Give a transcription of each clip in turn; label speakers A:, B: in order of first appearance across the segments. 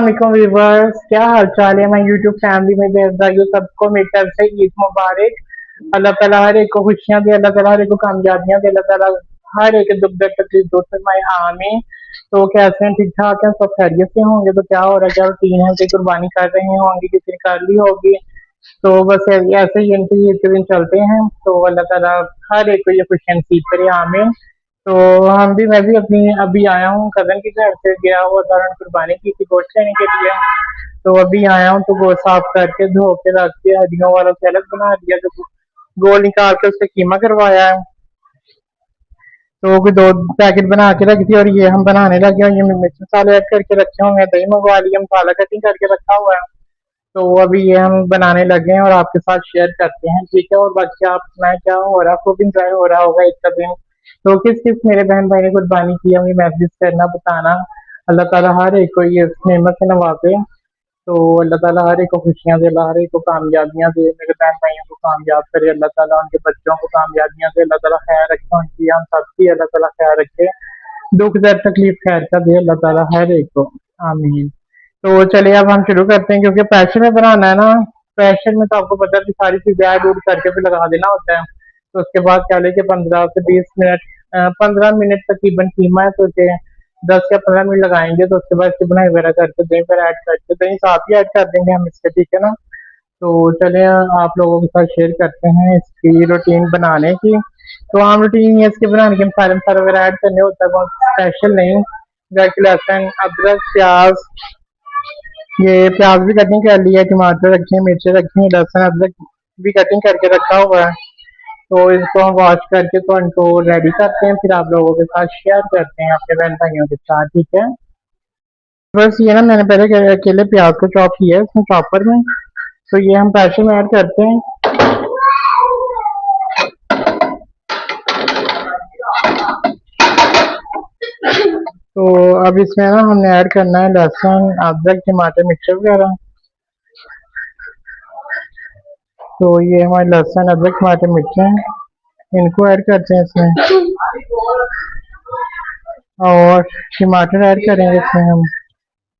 A: वालेकुम व्यूवर्स, क्या हाल चाल है हमारी यूट्यूब फैमिली में भाइयों सबको मेरी तरफ से ईद मुबारक। अल्लाह ताला हर एक को खुशियां दे, अल्लाह ताला हर एक को कामयाबियां दे, अल्लाह ताला हर एक दुख दर्द तकलीफ दूर फरमाए, आमीन। तो कैसे हैं, ठीक ठाक हैं, सब खैरियत से होंगे। तो क्या हो रहा है, क्या रूटीन है, कोई कुर्बानी कर रहे होंगे, किसी ने कर ली होगी। तो बस ऐसे ही इनके ईद के दिन चलते हैं। तो अल्लाह ताला हर एक को ये खुशियां नसीब करे, आमीन। तो मैं भी अपनी अभी आया हूँ, कजन के घर से गया हुआ था, उन्होंने कुर्बानी की थी गोश्त लेने के लिए। तो अभी आया हूँ, तो गोश्त साफ करके धो के रख के हड्डियों वाला से अलग बना दिया, तो गोल निकाल के उससे कीमा करवाया है। तो कोई 2 पैकेट बना के रखी थी, और ये हम बनाने लगे हैं। ये मिर्च मसाले ऐड करके रखे हुए हैं, दही मंगवा लिया, मसाला कटिंग करके रखा हुआ है। तो अभी ये हम बनाने लगे हैं और आपके साथ शेयर करते हैं, ठीक है। और बाकी आप सुनाए, क्या हो रहा, खूब इंजॉय हो रहा होगा एक दिन। तो किस किस मेरे बहन भाई ने कुर्बानी की है, मुझे मैसेज करना, बताना। अल्लाह ताला हर एक को ये नेमत से नवाजे। तो अल्लाह ताला हर एक को खुशियां दे, अल्लाह हर एक को कामयाबियां दे, मेरे बहन भाइयों को कामयाब करे अल्लाह ताला, उनके बच्चों को कामयाबियां दे, अल्लाह ताला खैर रखे उनकी, हम सबकी अल्लाह ताला खैर रखे, दुख दर्द तकलीफ खैर का दे अल्लाह ताला हर एक को, आमीन। तो चलिए अब हम शुरू करते हैं, क्योंकि प्रेशर में बनाना है ना। प्रेशर में तो आपको पता है कि सारी चीजें ऐड उड करके फिर लगा देना होता है। तो उसके बाद क्या लेके 15 से 20 मिनट, 15 मिनट तकरीबन कीमा है, तो उसे 10 या 15 मिनट लगाएंगे। तो उसके बाद इसकी बनाई वगैरह करके दही पर ऐड करके, दही साथ ही ऐड कर देंगे हम इसके, ठीक है ना। तो चलिए आप लोगों के साथ शेयर करते हैं इसकी रूटीन बनाने की। तो आम रूटीन है इसके बनाने के, मसाले मसाले वगैरह ऐड करने होता है, बहुत स्पेशल नहीं। जैसे लहसुन, अदरक, प्याज, ये प्याज भी कटिंग कर लिया है, टमाटर रखे हैं, मिर्ची रखी है, लहसुन अदरक भी कटिंग करके रखा हुआ है। तो इसको हम वॉश करके तो इनको रेडी करते हैं, फिर आप लोगों के साथ शेयर करते हैं अपने बहन भाइयों के साथ, ठीक है। बस ये ना, मैंने पहले अकेले प्याज को चॉप किया है इसमें चॉपर में। तो ये हम प्रेशर में ऐड करते हैं। तो अब इसमें ना हमने ऐड करना है लहसुन, अदरक, टमाटर, मिर्च वगैरह। तो ये हमारे लहसुन, अदरक, टमाटर, मिर्चें, इनको ऐड करते हैं इसमें। और टमाटर ऐड करेंगे इसमें हम,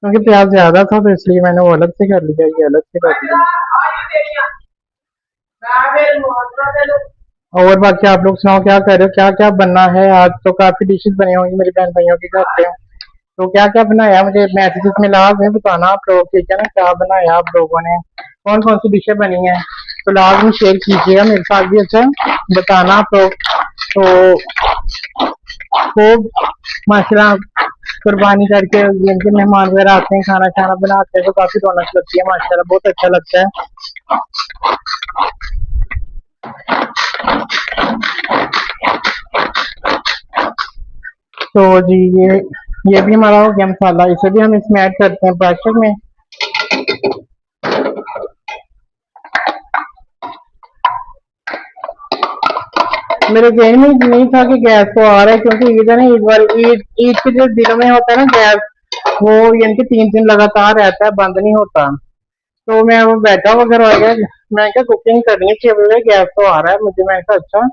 A: क्योंकि प्याज ज्यादा था तो इसलिए मैंने वो अलग से कर लिया, ये अलग से कर लिया। और बाकी आप लोग सुनाओ, क्या कर रहे हो, क्या क्या बनना है आज। तो काफी डिशेस बनी होंगी मेरी बहन भाइयों के घर पे। तो क्या क्या बनाया, मुझे मैसेजेस में लाजमी बताना आप लोग, ठीक है ना, क्या बनाया आप लोगों ने, कौन कौन सी डिशें बनी हैं। तो लाजमी शेयर कीजिएगा मेरे साथ भी, अच्छा बताना आप लोग। तो खूब माशाल्लाह कुर्बानी करके जिनके मेहमान वगैरह आते हैं, खाना खाना बनाते हैं, तो काफी रौनक लगती है माशाल्लाह, बहुत अच्छा लगता है। तो जी ये भी हमारा हो गया मसाला, इसे भी हम इसमें ऐड करते हैं प्रेशर में। मेरे जहन में नहीं था कि गैस तो आ रहा है, क्योंकि ईद है ना, ईद वाली ईद ईद के जो दिनों में होता है ना गैस, वो यानी कि 3 दिन लगातार रहता है, बंद नहीं होता। तो मैं वो बैठा वगैरह हो गया, मैं क्या कुकिंग करनी चाहिए, गैस तो आ रहा है मुझे, मैं कहा अच्छा।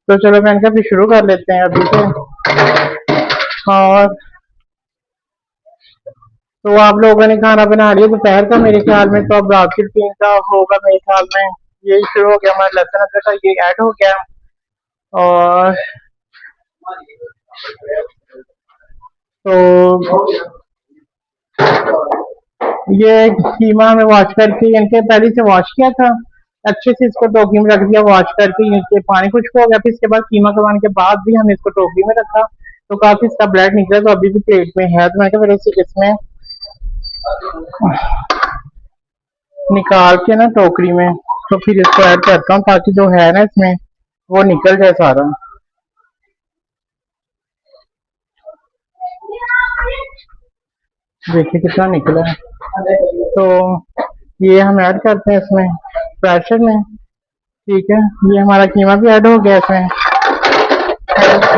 A: तो चलो मैंने कहा फिर शुरू कर लेते हैं अभी से। और तो आप लोगों ने खाना बना लिया दोपहर का मेरे ख्याल में, तो अब रात की रूटीन का होगा मेरे ख्याल में। यही शुरू हो गया हमारा लहसुन अदरक का, ये ऐड हो गया। और तो ये कीमा में वॉश करके, इनके पहले से वॉश किया था अच्छे से, इसको टोकरी में रख दिया वॉश करके, इनके पानी खुश्क हो गया। फिर इसके बाद कीमा करवाने के बाद भी हमने इसको टोकरी में रखा, तो काफी इसका ब्लड निकला, तो अभी भी प्लेट में है। तो मैंने कहा फिर इसमें निकाल के ना टोकरी में, तो फिर इसको ऐड करता हूँ, ताकि जो है ना इसमें वो निकल जाए सारा। देखिए कितना निकला है। तो ये हम ऐड करते हैं इसमें प्रेशर में, ठीक है। ये हमारा कीमा भी ऐड हो गया इसमें।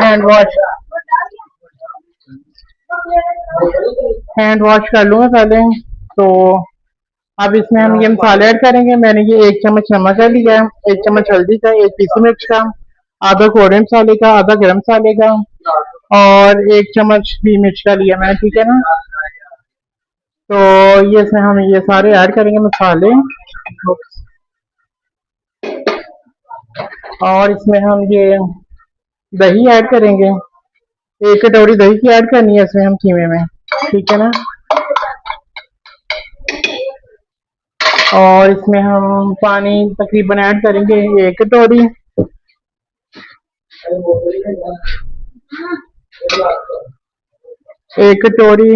A: हैंड वॉश कर लूंगा पहले। तो अब इसमें हम ये मसाले ऐड करेंगे। मैंने ये 1 चम्मच नमक का लिया है, 1 चम्मच हल्दी का, 1 पीसी मिर्च का, आधा कोड़े मसाले का, आधा गरम मसाले का, और 1 चम्मच भी मिर्च का लिया मैंने, ठीक है ना। तो ये इसमें हम ये सारे ऐड करेंगे मसाले। और इसमें हम ये दही ऐड करेंगे। एक कटोरी दही की ऐड करनी है इसमें हम कीमे में, ठीक है ना। और इसमें हम पानी तकरीबन ऐड करेंगे 1 कटोरी। एक कटोरी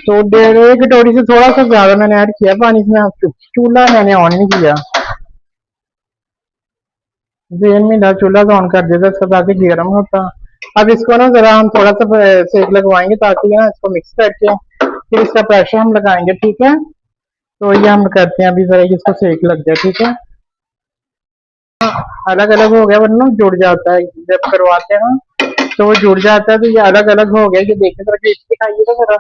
A: तो 1.5 कटोरी से थोड़ा सा ज्यादा मैंने ऐड किया पानी इसमें। चूल्हा मैंने ऑन नहीं किया, जेन में था चूल्हा तो ऑन कर देता इसका ताकि गर्म होता। अब इसको ना जरा हम थोड़ा सा सेक लगवाएंगे ताकि ना इसको मिक्स करके फिर इसका प्रेशर हम लगाएंगे, ठीक है। तो ये हम करते हैं अभी जरा इसको सेक लग जाए, ठीक है। अलग अलग हो गया वरना जुड़ जाता है जब करवाते हैं ना, तो वो जुड़ जाता है। तो ये अलग अलग हो गया, ये देखने जरा टेस्ट दिखाइए तो जरा।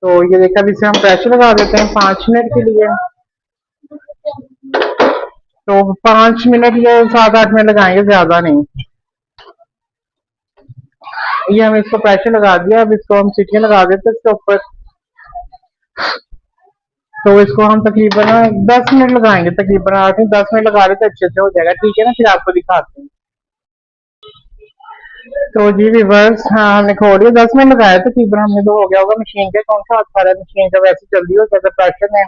A: तो ये देखा, अभी इसे हम प्रेशर लगा देते हैं 5 मिनट के लिए। तो 5 मिनट या 7-8 मिनट लगाएंगे, ज्यादा नहीं। ये हम इसको प्रेशर लगा दिया, अब इसको हम सीटियां लगा देते हैं इसके ऊपर। तो इसको हम तकरीबन 10 मिनट लगाएंगे, तकरीबन 8 से 10 मिनट लगा रहे तो अच्छे से हो जाएगा, ठीक है ना। फिर आपको दिखाते हैं। तो जी व्यूअर्स, हाँ हमने खोल दिया, 10 मिनट लगाया तकरीबन हमने। तो हो गया होगा। मशीन के कौन सा हाथ खा रहा है, मशीन का वैसे जल्दी हो जाता है प्रेशर में।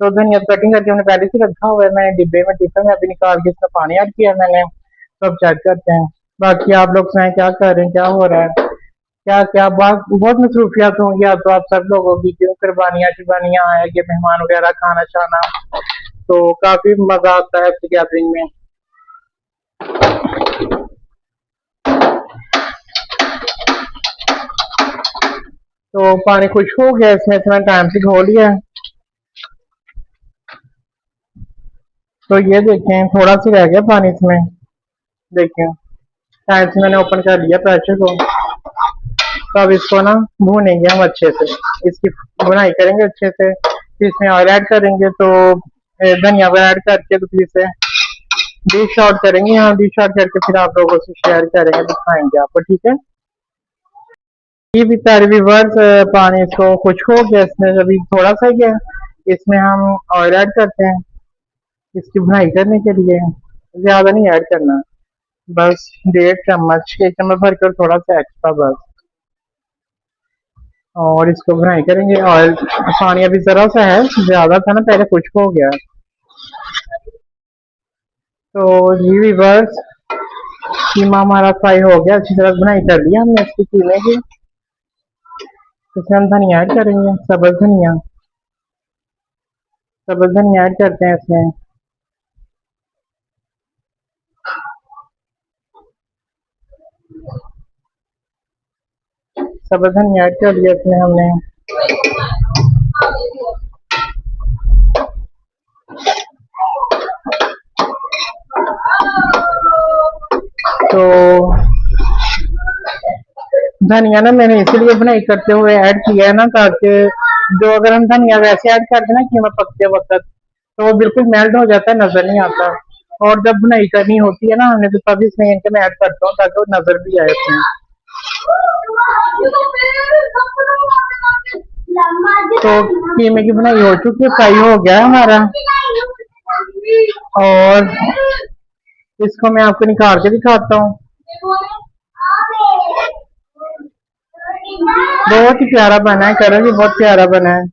A: तो धनिया कटिंग करके हमने पहले से रखा हुआ है, मैंने डिब्बे में टिफिन में अभी निकाल के इसका पानी ऐड किया मैंने। तो अब चेक करते हैं। बाकी आप लोग सुनाए क्या कर रहे हैं, क्या हो रहा है, क्या क्या बात। बहुत मसरूफियात होंगी आप तो, आप सब लोगों की, क्यों कुर्बानियाँ शुबानियाँ आएगी, मेहमान वगैरह खाना छाना। तो काफी मजा आता है इसकी गैदरिंग में। तो पानी खुश्क हो गया, इसमें से मैंने टाइम से घोल लिया है। तो ये देखें थोड़ा सा रह गया पानी इसमें, देखें टाइम से मैंने ओपन कर लिया प्रेशर को। तो अब इसको ना भूनेंगे हम अच्छे से, इसकी भुनाई करेंगे अच्छे से। फिर इसमें ऑयल ऐड करेंगे, तो धनिया को ऐड करके तो फिर इसे डिश आउट करेंगे। यहाँ डिश आउट करके फिर आप लोगों से शेयर करेंगे, दिखाएंगे आपको, ठीक है। ये भी सारे व्यूअर्स, पानी इसको खुश्क हो गया, इसमें अभी थोड़ा सा ही है। इसमें हम ऑयल ऐड करते हैं इसकी भुनाई करने के लिए। ज्यादा नहीं ऐड करना, बस 1.5 चम्मच, 1 चम्मच भर कर थोड़ा सा एक्स्ट्रा बस। और इसको भुनाई करेंगे। ऑयल पानी अभी जरा सा है, ज्यादा था ना पहले, खुश्क हो गया। तो जी व्यूअर्स, कीमा हमारा फ्राई हो गया, अच्छी तरह भुनाई कर लिया हमने इसकी कीमे की। इसमें हम धनिया ऐड करेंगे, सब्ज धनिया। सब्ज धनिया ऐड करते हैं इसमें। सब्ज धनिया ऐड कर लिया इसमें हमने। तो धनिया ना मैंने इसीलिए भुनाई करते हुए ऐड किया है ना, ताकि जो अगर हम धनिया वैसे ऐड कर दें ना कीमा पकते वक्त, तो वो बिल्कुल मेल्ट हो जाता है, नजर नहीं आता। और जब भुनाई करनी होती है ना हमने, तो तभी इसमें इनके मैं ऐड करता हूँ ताकि वो नजर भी आए इसमें। तो कीमे की भुनाई हो चुकी है, फ्राई हो गया है हमारा। और इसको मैं आपको निकाल के दिखाता हूँ। बहुत ही प्यारा बना है, कलर भी बहुत प्यारा बना है।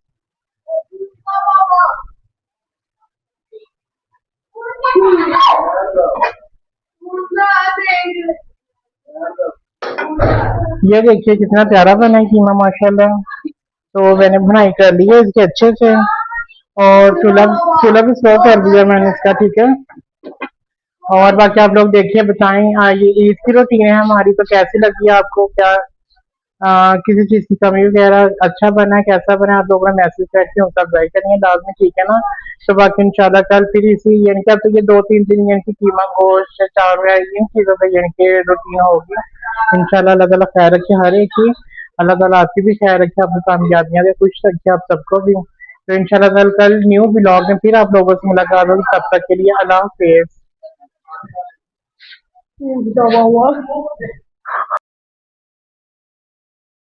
A: ये देखिए कितना प्यारा बना है कीमा, माशाल्लाह। तो मैंने भुनाई कर ली है इसके अच्छे से। और चूल्हा चूल्हा भी स्लो कर दिया मैंने इसका, ठीक है। और बाकी आप लोग देखिए, बताएं ये ईद की रूटीन है हमारी, तो कैसी लगी आपको, क्या किसी चीज की कमी वगैरह, अच्छा बना है कैसा बना है, आप लोगों ने मैसेज करके हम सब ट्राई करेंगे लाजमी, ठीक है ना। तो बाकी इंशाल्लाह कल फिर इसी यानी कि अब तो ये 2-3 दिन यानी कि कीमा गोश्त चावल वगैरह इन चीजों पर यानी कि रूटीन होगी। इंशाल्लाह अल्लाह ताला खैर रखे हर एक की। अल्लाह ताला आपकी भी खैर रखे, अपनी कामयाबियां दे, खुश रखे आप सबको भी। तो इंशाल्लाह कल न्यू ब्लॉग में फिर आप लोगों से मुलाकात होगी, तब तक के लिए अल्लाह हाफिज। दवा हुआ